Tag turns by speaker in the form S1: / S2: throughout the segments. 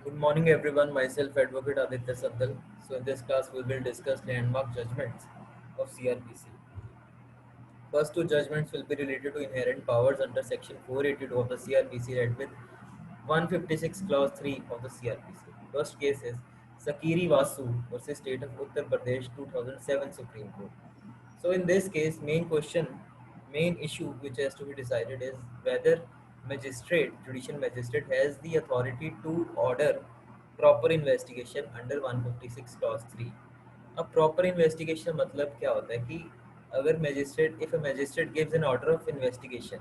S1: Good morning, everyone. Myself, Advocate Aditya Sandal. So, in this class, we will discuss landmark judgments of CRPC. First two judgments will be related to inherent powers under Section 482 of the CRPC, read with 156 Clause 3 of the CRPC. First case is Sakiri Vasu versus State of Uttar Pradesh 2007 Supreme Court. So in this case, main issue which has to be decided is whether judicial magistrate has the authority to order proper investigation under 156 clause 3. अब proper investigation मतलब क्या होता है कि अगर magistrate if a magistrate gives an order of investigation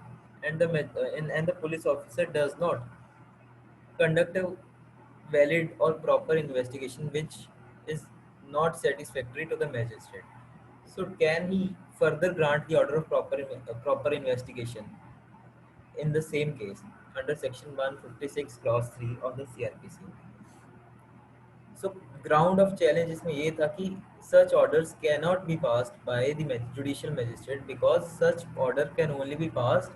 S1: and the police officer does not conduct a valid or proper investigation which is not satisfactory to the magistrate. So can he further grant the order of proper investigation in the same case under section 156 clause 3 of the CRPC? So ground of challenge इसमें ये था कि such orders cannot be passed by the judicial magistrate because such order can only be passed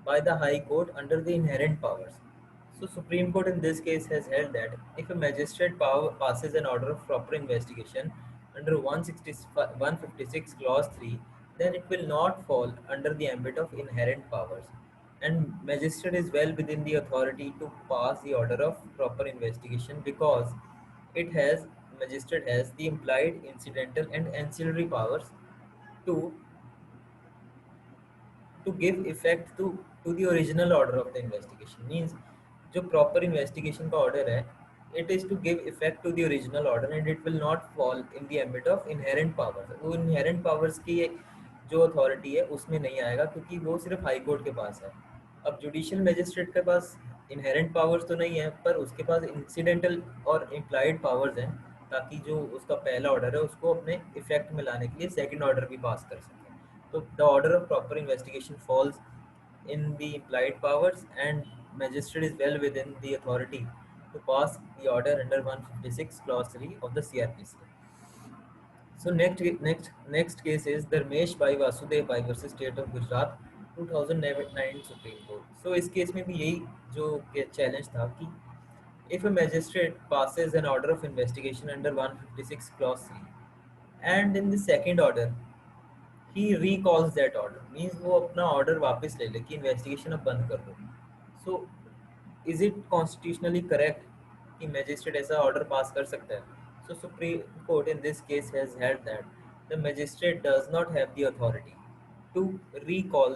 S1: by the High Court under the inherent powers. So Supreme Court in this case has held that if a magistrate passes an order of proper investigation under 156 clause 3, then it will not fall under the ambit of inherent powers. And magistrate is well within the authority to pass the order of proper investigation because it has magistrate has the implied incidental and ancillary powers to give effect to the original order of the investigation. Means जो proper investigation का order है, it is to give effect to the original order and it will not fall in the ambit of inherent powers. वो inherent powers की जो authority है उसमें नहीं आएगा क्योंकि वो सिर्फ हाई कोर्ट के पास है. अब जुडिशियल मैजिस्ट्रेट के पास इनहेरेंट पावर्स तो नहीं है पर उसके पास इंसिडेंटल और इम्प्लाइड पावर्स हैं ताकि जो उसका पहला ऑर्डर है उसको अपने इफेक्ट में लाने के लिए सेकंड ऑर्डर भी पास कर सके. So the order of proper investigation falls in the implied powers and magistrate is well within the authority to pass the order under 156 clause 3 of the CRPC. So next case is Dharmesh Bhai Vasudev Bhai versus State of Gujarat 2009 Supreme Court. So इस case में भी यही जो challenge था कि if a magistrate passes an order of investigation under 156 clause 3 and in the second order he recalls that order means वो अपना order वापस ले ले कि इन्वेस्टिगेशन अब बंद कर दो. So is it constitutionally correct कि मैजिस्ट्रेट ऐसा ऑर्डर पास कर सकता है? So supreme court in this case has held that the magistrate does not have the authority to recall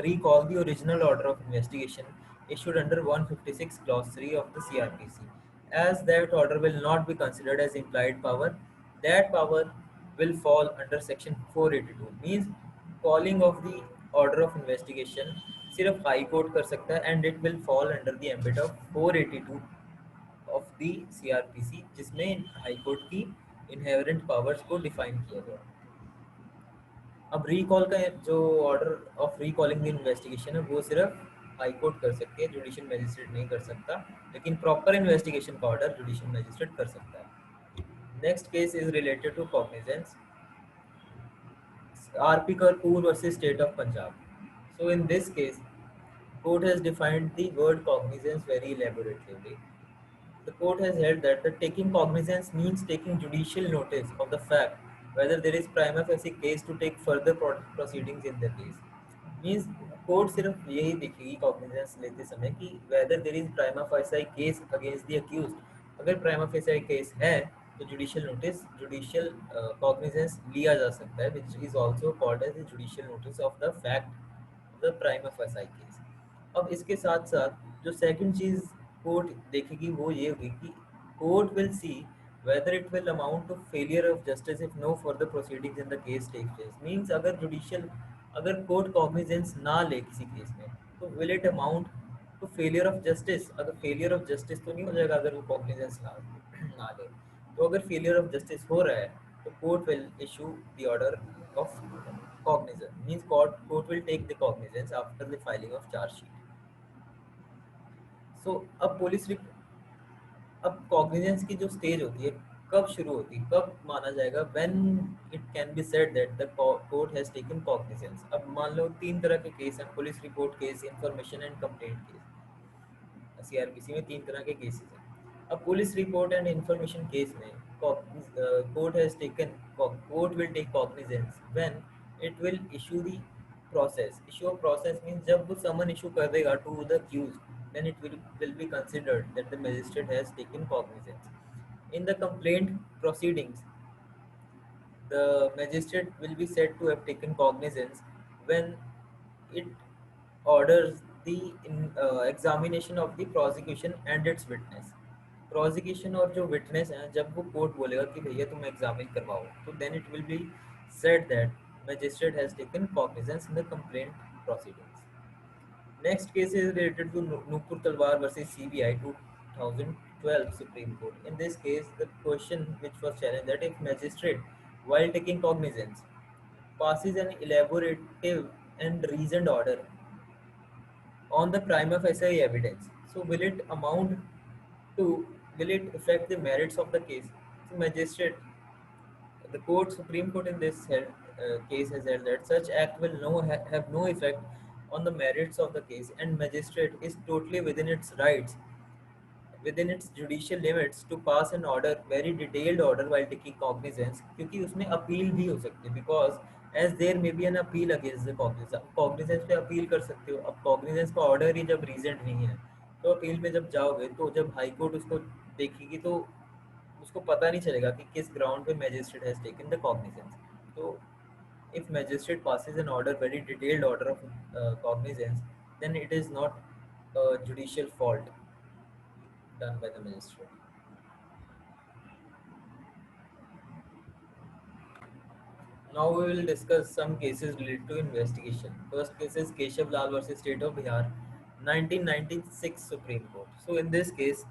S1: recall the original order of investigation issued under 156 clause 3 of the CRPC, as that order will not be considered as implied power. That power will fall under section 482. Means calling of the order of investigation सिर्फ high court कर सकता है and it will fall under the ambit of 482 of the CRPC जिसमें high court की inherent powers को define किया गया. अब रिकॉल का जो order of recalling the investigation है वो सिर्फ हाई कोर्ट कर सकती है, जुडिशियल मैजिस्ट्रेट नहीं कर सकता, लेकिन प्रॉपर इन्वेस्टिगेशन का ऑर्डर जुडिशियल मैजिस्ट्रेट कर सकता है. Next case is related to cognizance, RP Kapoor versus state of Punjab. So in this case court has defined the word cognizance very elaborately. The court has held that the taking cognizance means taking judicial notice of the fact whether there is prima facie case to take further proceedings in the case. Means court सिर्फ यही देखेगी cognizance लेते समय कि whether there is prima facie case against the accused. अगर prima facie case है तो judicial cognizance लिया जा सकता है, which is also called as the judicial notice of the fact of the prima facie case. अब इसके साथ साथ जो सेकंड चीज कोर्ट देखेगी वो ये होगी कि court will see whether it will amount to failure of justice if no further proceedings in the case take place. Means अगर कोर्ट कॉग्निजेंस ना ले किसी केस में तो will it amount to failure of justice. अगर failure of justice तो नहीं हो जाएगा अगर वो कॉग्निजेंस ना ले. तो अगर फेलियर ऑफ जस्टिस हो रहा है तो court will issue the order of cognizance. Means court will take the cognizance after the filing of charge sheet. सो अब कॉग्निजेंस की जो स्टेज होती है कब शुरू होती है, कब माना जाएगा when it can be said that the court has taken cognizance. अब मान लो तीन तरह के केस हैं, police report case, information and complaint case. CrPC में 3 तरह के केसेस हैं. A police report and information case में court has taken court will take cognizance when it will issue the process. Issue of process means जब वो summon issue कर देगा to the accused, then it will be considered that the magistrate has taken cognizance. In the complaint proceedings, the magistrate will be said to have taken cognizance when it orders the examination of the prosecution and its witness. Prosecution और जो witness हैं जब वो court बोलेगा कि भैया तुम examine करवाओ, तो then it will be said that magistrate has taken cognizance in the complaint proceedings. Next case is related to Nupur Talwar versus CBI 2012 Supreme Court. In this case, the question which was challenged that if magistrate, while taking cognizance, passes an elaborative and reasoned order on the prima facie evidence, so will it affect the merits of the case? So magistrate, the Supreme Court in this case has held that such act will have no effect on the merits of the case, and magistrate is totally within its rights, within its judicial limits to pass an order, very detailed order while taking cognizance, क्योंकि उसमें appeal भी हो सकती है, because as there may be an appeal against the cognizance. अब cognizance पे appeal कर सकते हो. अब cognizance का order ही जब reasoned नहीं है, तो अपील में जब जाओगे तो जब हाई कोर्ट उसको देखेगी तो उसको पता नहीं चलेगा कि किस ग्राउंड पे magistrate has taken the cognizance. तो if magistrate passes an order, very detailed order of cognizance, then it is not a judicial fault done by the magistrate. Now we will discuss some cases related to investigation. First case is Keshav Lal versus State of Bihar, 1996 Supreme Court. So in this case,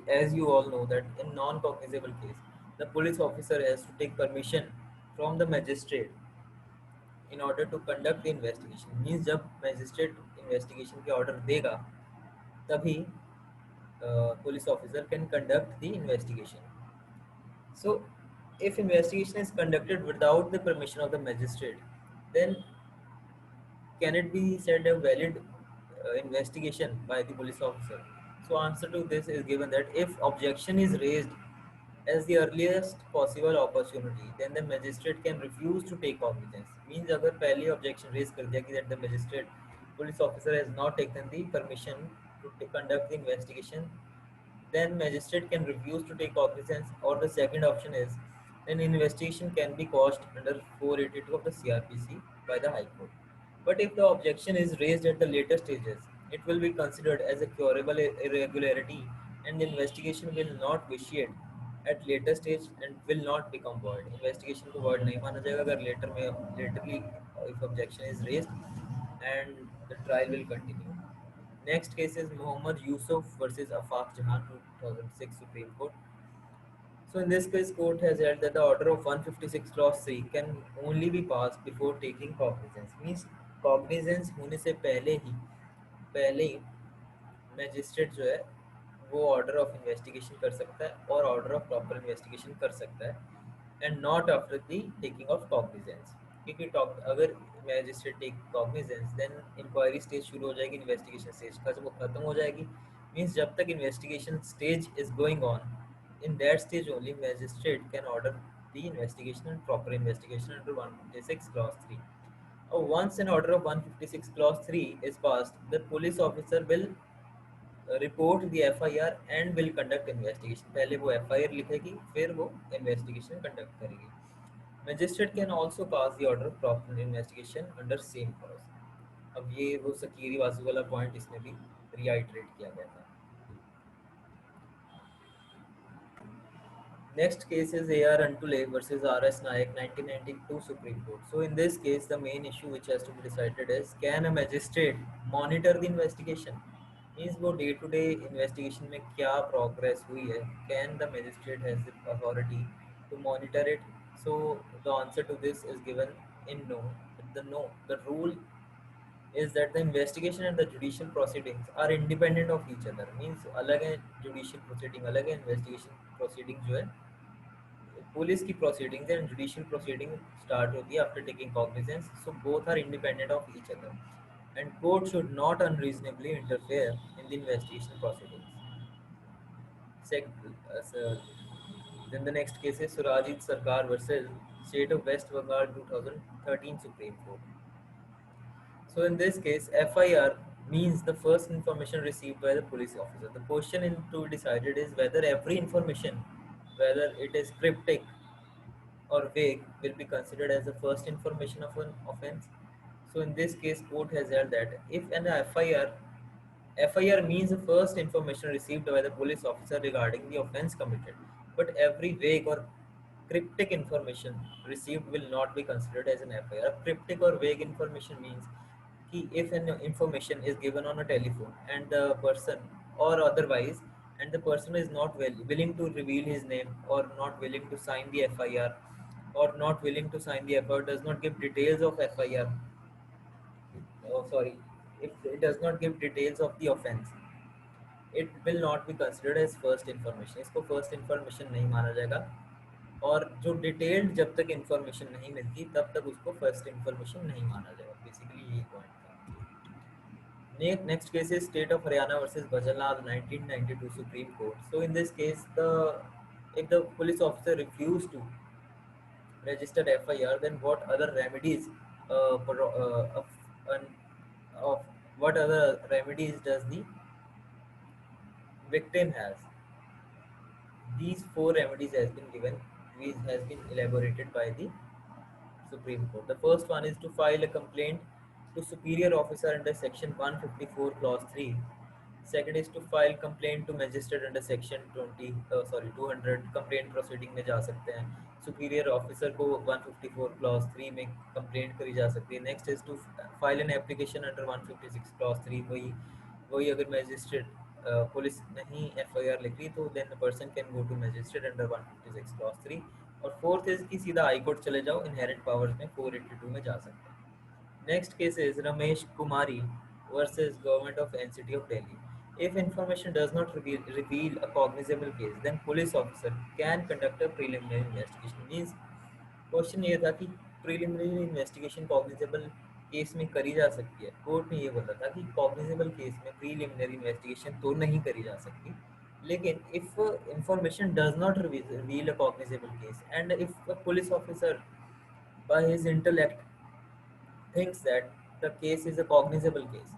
S1: as you all know that in non-cognizable case, the police officer has to take permission from the magistrate in order to conduct the investigation. Means जब magistrate investigation के order देगा, तभी police officer can conduct the investigation. So, if investigation is conducted without the permission of the magistrate, then can it be said a valid investigation by the police officer? So, answer to this is given that if objection is raised as the earliest possible opportunity, then the magistrate can refuse to take cognizance. Means अगर पहले objection raise कर दिया कि that the magistrate police officer has not taken the permission to conduct the investigation, then magistrate can refuse to take cognizance, or the second option is an investigation can be quashed under 482 of the CRPC by the High Court. But if the objection is raised at the later stages, it will be considered as a curable irregularity, and the investigation will not vitiate at later stage and will not become void. Investigation को void नहीं माना जाएगा अगर laterly if objection is raised, and the trial will continue. Next case is Muhammad Yusuf versus Afaq Jahan, 2006 Supreme Court. So in this case, court has held that the order of 156 clause 3 can only be passed before taking cognizance. Means cognizance होने से पहले ही magistrate जो है वो order of investigation कर सकता है और ऑर्डर ऑफ प्रॉपर इन्वेस्टिगेशन कर सकता है, and not after the taking of cognizance. क्योंकि अगर magistrate take cognizance, then inquiry stage शुरू हो जाएगी, इन्वेस्टिगेशन स्टेज का वो खत्म हो जाएगी. मीन्स जब तक investigation stage is going on, in that stage only magistrate can order the investigation and proper investigation under 156 clause 3. Once an order of 156 clause 3 is passed, the police officer will report the FIR and will conduct investigation. पहले वो FIR लिखेगी, फिर वो investigation conduct करेगी. Magistrate can also pass the order of proper investigation under same clause. अब ये वो सकीरी वासु वाला point इसमें भी reiterate किया गया था. Next case is AR Antule versus RS Nayak, 1992 Supreme Court. So in this case, the main issue which has to be decided is, can a magistrate monitor the investigation? Means वो day to day investigation में क्या progress हुई है? Can the magistrate has the authority to monitor it? So the answer to this is given in no. The rule is that the investigation and the judicial proceedings are independent of each other. Means अलग है judicial proceeding, अलग है investigation proceeding जो है. Police की proceedings and judicial proceeding start होती है after taking cognizance, so both are independent of each other, and court should not unreasonably interfere in the investigation proceeding. Sec- so then the next case is Surajit Sarkar versus State of West Bengal 2013 Supreme Court. So in this case, FIR means the first information received by the police officer. The question to be decided is whether every information, whether it is cryptic or vague, will be considered as the first information of an offense. So in this case, court has held that if an FIR means the first information received by the police officer regarding the offense committed, but every vague or cryptic information received will not be considered as an FIR. Cryptic or vague information means if an information is given on a telephone and the person or otherwise and the person is not willing to reveal his name or not willing to sign the FIR or not willing to sign the FIR, does not give details of FIR, oh sorry, if it does not give details of the offense, it will not be considered as first information. इसको first information नहीं माना जाएगा और जो detailed जब तक information नहीं मिलती तब तक उसको फर्स्ट इंफॉर्मेशन नहीं माना जाएगा. बेसिकली यही पॉइंट था. Next case is State of Haryana versus Bhajalal 1992 Supreme Court. So in this case, the if the police officer refused to register FIR, then what other remedies an- of what other remedies does the victim has? These four remedies has been given, which has been elaborated by the Supreme Court. The first one is to file a complaint to superior officer under section 154 clause 3. Second is to file complaint to magistrate under section 200. Complaint proceeding में जा सकते हैं. Superior officer को 154 clause 3 में complaint करी जा सकती है. Next is to file an application under 156 clause 3. वही वही अगर magistrate पुलिस नहीं FIR लिख रही तो then the person can go to magistrate under 156 clause 3. और फोर्थ इज कि सीधा हाई कोर्ट चले जाओ, इनहेरेंट पावर्स में 482 में जा सकते हैं. Next case is Ramesh Kumari versus government of NCT of Delhi. If information does not reveal a cognizable case, then police officer can conduct a preliminary investigation. Means question ये था कि प्रिलिमिनरी इन्वेस्टिगेशन कॉग्निजेबल केस में करी जा सकती है. Court ने ये बोला था कि कॉग्निजेबल केस में प्रिलिमिनरी इन्वेस्टिगेशन तो नहीं करी जा सकती, लेकिन if information does not reveal a cognizable case and if a police officer by his intellect thinks that the case is a cognizable case,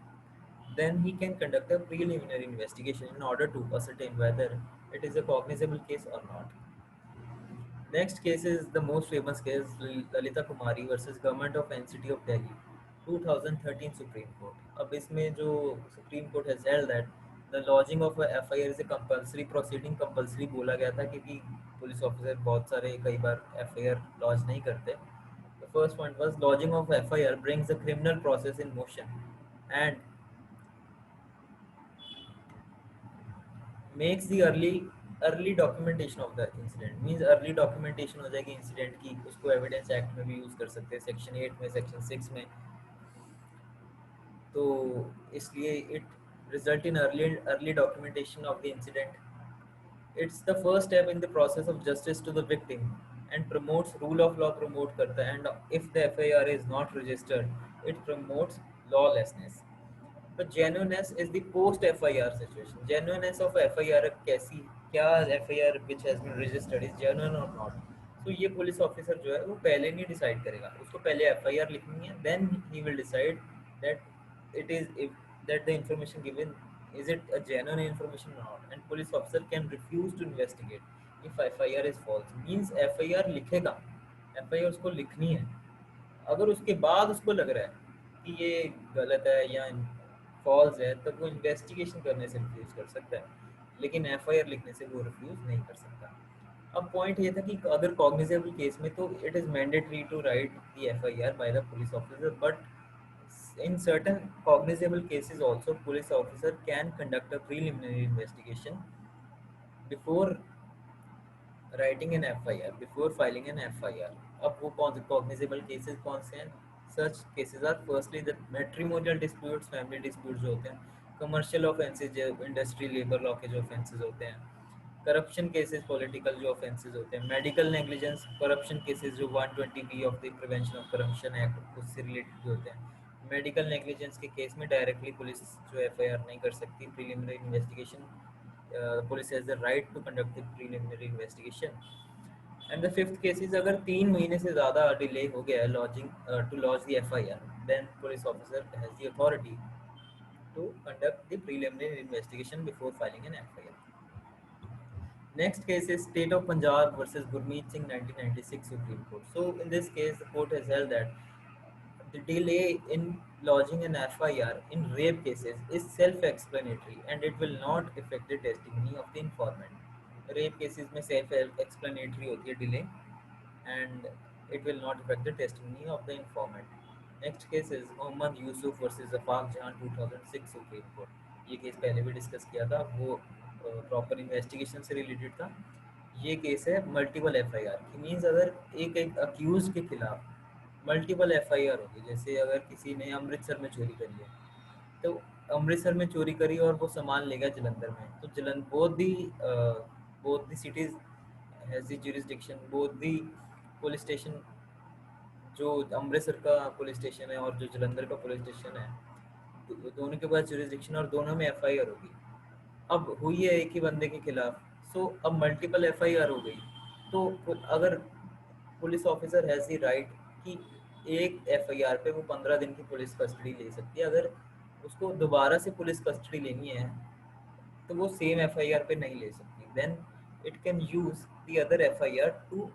S1: then he can conduct a preliminary investigation in order to ascertain whether it is a cognizable case or not. Next case is the most famous case, Lalita Kumari versus Government of NCT of Delhi, 2013 Supreme Court. अब इसमें जो Supreme Court has held that the lodging of a FIR is a compulsory proceeding. Compulsory बोला गया था क्योंकि police officer बहुत सारे कई बार FIR लॉन्च नहीं करते. The first point was lodging of FIR brings the criminal process in motion and makes the early documentation of the incident. Means early documentation हो जाएगी इंसिडेंट की, उसको एविडेंस एक्ट में भी यूज कर सकते हैं, सेक्शन 8 में, सेक्शन 6 में. तो इसलिए it result in early documentation of the incident. It's the first step in the process of justice to the victim and promotes rule of law. Promote करता है and if the FIR is not registered it promotes lawlessness. तो genuineness is the post FIR situation. Genuineness of FIR कैसी, क्या FIR which has been registered is genuine or not. तो ये police officer जो है वो पहले नहीं डिसाइड करेगा, उसको पहले FIR लिखनी है, then he will decide that it is if that the information given is it a genuine information or not. And police officer can refuse to investigate if FIR is false. Means FIR लिखेगा, FIR उसको लिखनी है. अगर उसके बाद उसको लग रहा है कि ये गलत है या फॉल्स है तब वो इन्वेस्टिगेशन करने से रिफ्यूज़ कर सकता है, लेकिन FIR लिखने से वो रिफ्यूज़ नहीं कर सकता. अब पॉइंट ये था कि अगर कॉग्निजेबल केस में तो it is mandatory to write the FIR by the police officer, but in certain cognizable cases also police officer can conduct a preliminary investigation before writing an FIR, before filing an FIR. अब वो कौन से cognizable cases कौन से हैं? Such cases are firstly the matrimonial disputes, family disputes जो होते हैं, commercial offenses जो industry labor law के जो offenses होते हैं, corruption cases political जो offenses होते हैं, medical negligence corruption cases जो 120B of the Prevention of Corruption Act उससे related जो होते हैं. मेडिकल नेग्लिजेंस के केस में डायरेक्टली पुलिस जो FIR नहीं कर सकती, preliminary investigation police has the right to conduct the preliminary investigation. And the fifth case is अगर 3 महीने से ज़्यादा डिले हो गया है lodging to launch the FIR, then police officer has the authority to conduct the preliminary investigation before filing an FIR. Next case is State of Punjab versus Gurmeet Singh 1996 Supreme Court. So in this case, the court has held that the delay in lodging an FIR in rape cases is self-explanatory and it will not affect the testimony of the informant. Rape cases में self-explanatory होती है delay and it will not affect the testimony of the informant. Next case is Mohammad Yusuf versus Afaq Jahan 2006 Supreme Court. ये case पहले भी discuss किया था, वो proper investigation से रिलेटेड था. ये केस है मल्टीपल एफआईआर की. मीन्स अगर एक अक्यूज के खिलाफ मल्टीपल एफआईआर होगी, जैसे अगर किसी ने अमृतसर में चोरी करी है तो अमृतसर में चोरी करी और वो सामान ले गया जलंधर में, तो both the cities has the jurisdiction, both the police station, जो अमृतसर का पुलिस स्टेशन है और जो जलंधर का पुलिस स्टेशन है, दोनों के पास जुरिस्डिक्शन और दोनों में एफआईआर होगी. अब हुई है एक ही बंदे के खिलाफ, सो अब मल्टीपल एफआईआर हो गई. तो अगर police officer has the right कि एक एफआईआर पे वो 15 दिन की पुलिस कस्टडी ले सकती है. अगर उसको दोबारा से पुलिस कस्टडी लेनी है तो वो सेम एफआईआर पे नहीं ले सकती. Then it can use the other FIR to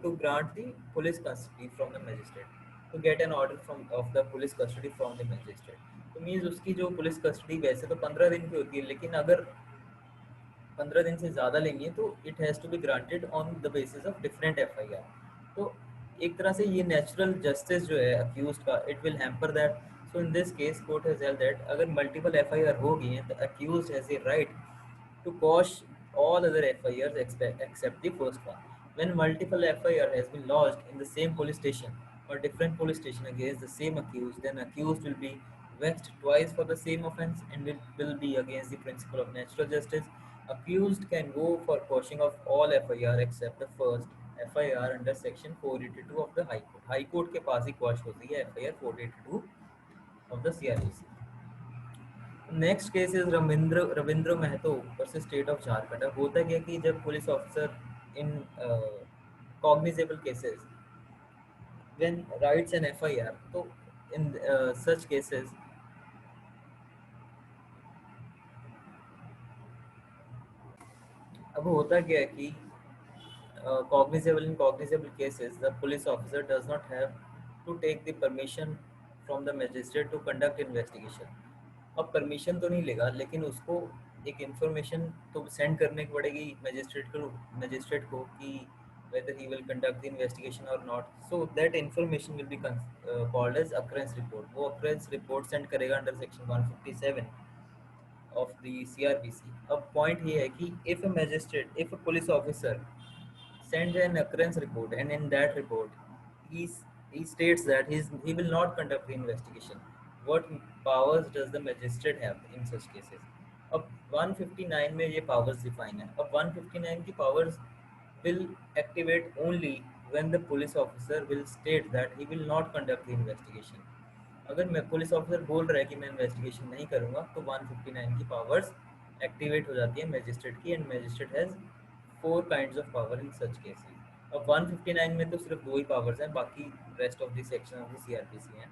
S1: to grant the police custody from the magistrate, to get an order from of the police custody from the magistrate. तो means उसकी जो police custody वैसे तो 15 दिन की होती है, लेकिन अगर 15 दिन से ज़्यादा लेंगे तो it has to be granted on the basis of different FIR. तो एक तरह से ये नेचुरल जस्टिस जो है अक्यूज का, it will hamper that. So in this case court has held that अगर मल्टीपल एफआईआर हो गई हैं तो accused has a right to quash all other FIRs except the first one. When multiple FIR has been lodged in the same police station or different police station against the same accused, then accused will be vexed twice for the same offence and it will be against the principle of natural justice. Accused can go for quashing of all FIR except the first FIR under section 482 of the High Court. High Court के पास ही quash होती है FIR 482 of the CRPC. Next case is Ravindra Mahato versus state of Jharkhand. अब होता क्या कि जब police officer in cognizable cases when writes an FIR, तो in such cases अब होता क्या है कि cognizable cases the police officer does not have to take the permission from the magistrate to conduct investigation. अब परमिशन तो नहीं लेगा, लेकिन उसको एक इंफॉर्मेशन तो सेंड करने की पड़ेगी मैजिस्ट्रेट को कि whether he will conduct the investigation or not. So that information will be called as occurrence report. वो occurrence report send करेगा under section 157 of the CRPC. अब point ये है कि if a police officer sends an occurrence report and in that report he states that he will not conduct the investigation, what powers does the magistrate have in such cases? अब 159 में ये powers define है. अब 159 की powers will activate only when the police officer will state that he will not conduct the investigation. अगर मैं police officer बोल रहा है कि मैं इन्वेस्टिगेशन नहीं करूँगा तो 159 की पावर्स एक्टिवेट हो जाती है मैजिस्ट्रेट की. And magistrate has 4 kinds of power in such cases. अब 159 में तो सिर्फ 2 ही पावर्स हैं, बाकी rest of the section of the CrPC हैं.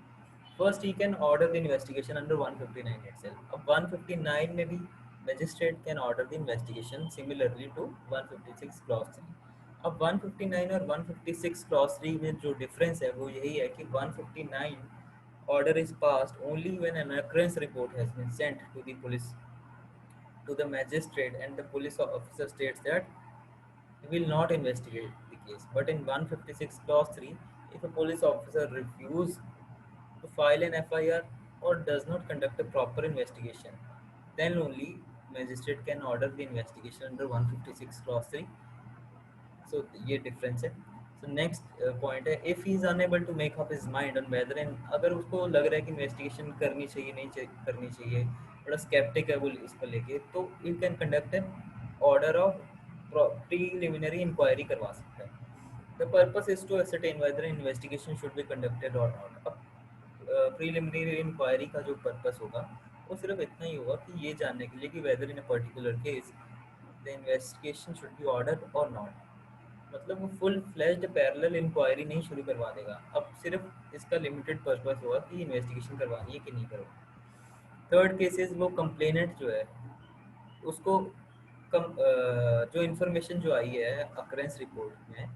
S1: First he can order the investigation under 159 itself. अब 159 में भी magistrate can order the investigation similarly to 156 clause 3. अब 159 और 156 क्लॉज 3 में जो डिफरेंस है वो यही है कि 159 order is passed only when an occurrence report has been sent to the police, to the magistrate, and the police officer states that he will not investigate the case. But in 156 clause 3, if a police officer refuses to file an FIR or does not conduct a proper investigation, then only magistrate can order the investigation under 156 clause 3. So ये difference है. So next point है if he is unable to make up his mind on whether and, अगर उसको लग रहा है कि investigation करनी चाहिए नहीं करनी चाहिए, थोड़ा स्केप्टिक है वो इसको लेके, तो you can conduct an order of preliminary inquiry करवा सकता है. The purpose is to ascertain whether investigation should be conducted और नॉट. अब प्रीलिमिनरी इंक्वायरी का जो पर्पस होगा वो सिर्फ इतना ही होगा कि ये जानने के लिए कि whether in a particular case the investigation should be order और नॉट। मतलब वो फुल फ्लेज्ड पैरेलल इंक्वायरी नहीं शुरू करवा देगा, अब सिर्फ इसका लिमिटेड पर्पस होगा कि इन्वेस्टिगेशन करवानी है कि नहीं करवानी। थर्ड केसेस वो कंप्लेनेंट जो है उसको जो इन्फॉर्मेशन जो आई है अक्रेंस रिपोर्ट में,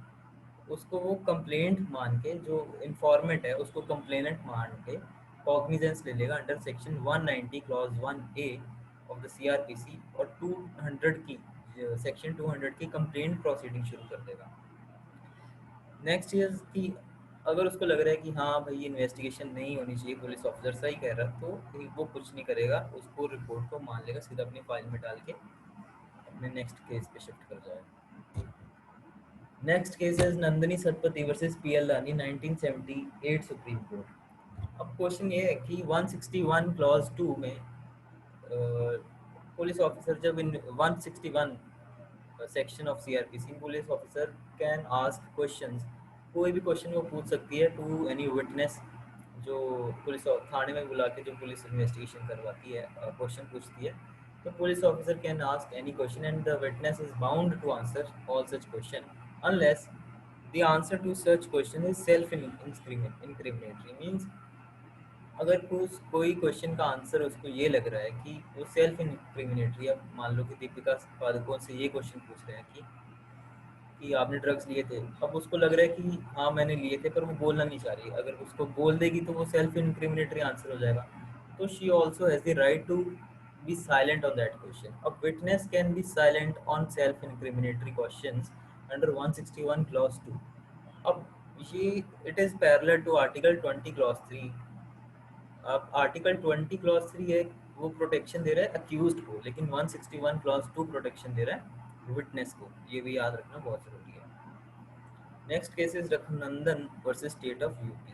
S1: उसको वो कंप्लेंट मान के, जो इंफॉर्मेंट है उसको कंप्लेनेंट मान के कॉग्निजेंस ले लेगा under section 190 clause 1A of the CrPC, और 200 की सेक्शन 200 की कंप्लेंट प्रोसीडिंग शुरू कर देगा। नेक्स्ट इज कि अगर उसको लग रहा है कि हाँ भाई इन्वेस्टिगेशन नहीं होनी चाहिए, पुलिस ऑफिसर सही कह रहा है, तो वो कुछ नहीं करेगा, उसको रिपोर्ट को मान लेगा, सीधा अपनी फाइल में डाल के अपने नेक्स्ट केस पे शिफ्ट कर जाएगा। Next case is Nandini Satpathy versus PL Rani 1978 supreme court. अब क्वेश्चन ये है कि 161 क्लॉज 2 में पुलिस ऑफिसर जब इन 161 section of CrPC, police officer can ask questions, कोई भी क्वेश्चन वो पूछ सकती है टू एनी विटनेस, जो पुलिस थाने में बुला के जो पुलिस इन्वेस्टिगेशन करवाती है, क्वेश्चन पूछती है, तो police officer can ask any question and the witness is bound to answer all such question unless the answer to such question is self incriminatory. Means अगर कोई क्वेश्चन का आंसर उसको ये लग रहा है कि वो सेल्फ इंक्रिमिनेटरी, अब मान लो कि दीपिका पादुकोण से ये क्वेश्चन पूछ रहे हैं कि आपने ड्रग्स लिए थे, अब उसको लग रहा है कि हाँ मैंने लिए थे, पर वो बोलना नहीं चाह रही, अगर उसको बोल देगी तो वो सेल्फ इंक्रिमिनेटरी आंसर हो जाएगा, तो she also has the right to be silent on that question. अब witness can be silent on self incriminatory questions under 161 clause 2। अब ये it is parallel to article 20 clause 3। अब आर्टिकल 20 क्लॉज 3 है, वो protection दे रहा है अक्यूज्ड को, लेकिन 161 क्लॉज 2 प्रोटेक्शन दे रहा है विटनेस को, ये भी याद रखना बहुत ज़रूरी है। Next case is Raghunandan versus state of UP.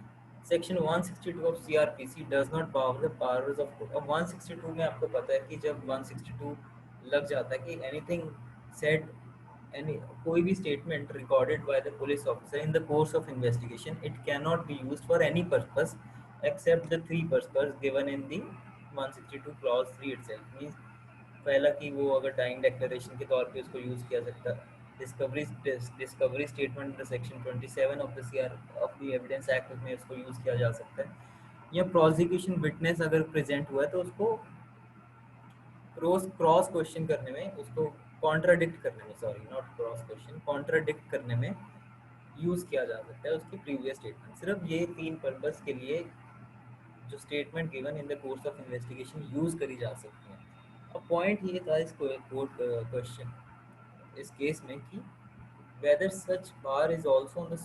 S1: Section 162 of CrPC does not power the powers of court. अब 162 में आपको पता है कि जब 162 लग जाता है कि एनीथिंग सेड, एनी कोई भी statement recorded by the police officer in the course of investigation it can not be used for any purpose except the three purpose given in the 162 clause 3 itself. Means पहला कि वो अगर dying declaration के तौर पे उसको use किया सकता है, discovery statement section 27 of the CR of the evidence act में उसको यूज़ किया जा सकता है, या प्रोसिक्यूशन विटनेस अगर प्रेजेंट हुआ है तो उसको क्रॉस क्रॉस क्वेश्चन करने में, उसको कॉन्ट्राडिक्ट करने में, sorry not cross question, contradict करने में यूज़ किया जा सकता है उसकी प्रीवियस स्टेटमेंट। सिर्फ ये तीन पर्पस के लिए जो statement given in the course of investigation use करी जा सकती हैं। अब पॉइंट ये था इस कोर्ट क्वेश्चन इस केस में कि whether such bar is also on the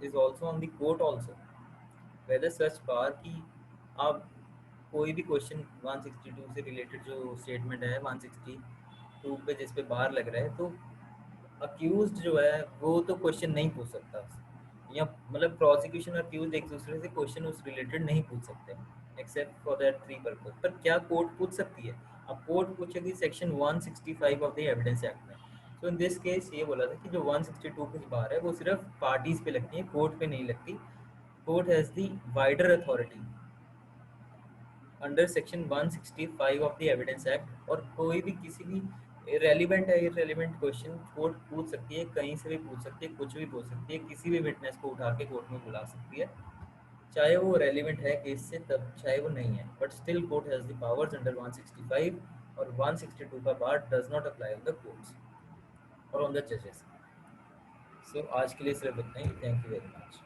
S1: is also on the court also, whether such bar की आप कोई भी क्वेश्चन 162 से रिलेटेड जो स्टेटमेंट है 162 पे जिस पे बार लग रहा है, तो अक्यूज्ड जो है वो तो क्वेश्चन नहीं पूछ सकता, या मतलब प्रोसिक्यूशन और अक्यूज्ड एक दूसरे से क्वेश्चन उस रिलेटेड नहीं पूछ सकते except for that three purpose. पर क्या कोर्ट पूछ सकती है? अब कोर्ट पूछेगी section 165 of the evidence act में। तो इन दिस केस ये बोला था कि जो 162 की बार है वो सिर्फ पार्टीज पे लगती है, कोर्ट पे नहीं लगती। Court has the wider authority under section 165 of the evidence act, और कोई भी किसी भी रेलिवेंट है इरेलीवेंट क्वेश्चन कोर्ट पूछ सकती है, कहीं से भी पूछ सकती है, कुछ भी पूछ सकती है, किसी भी विटनेस को उठा के कोर्ट में बुला सकती है, चाहे वो रेलिवेंट है केस से तब चाहे वो नहीं है, but still court has the powers under 165, और 162 का part does not apply on the courts और ऑन द जजेस। सो आज के लिए सिर्फ इतना ही, थैंक यू वेरी मच।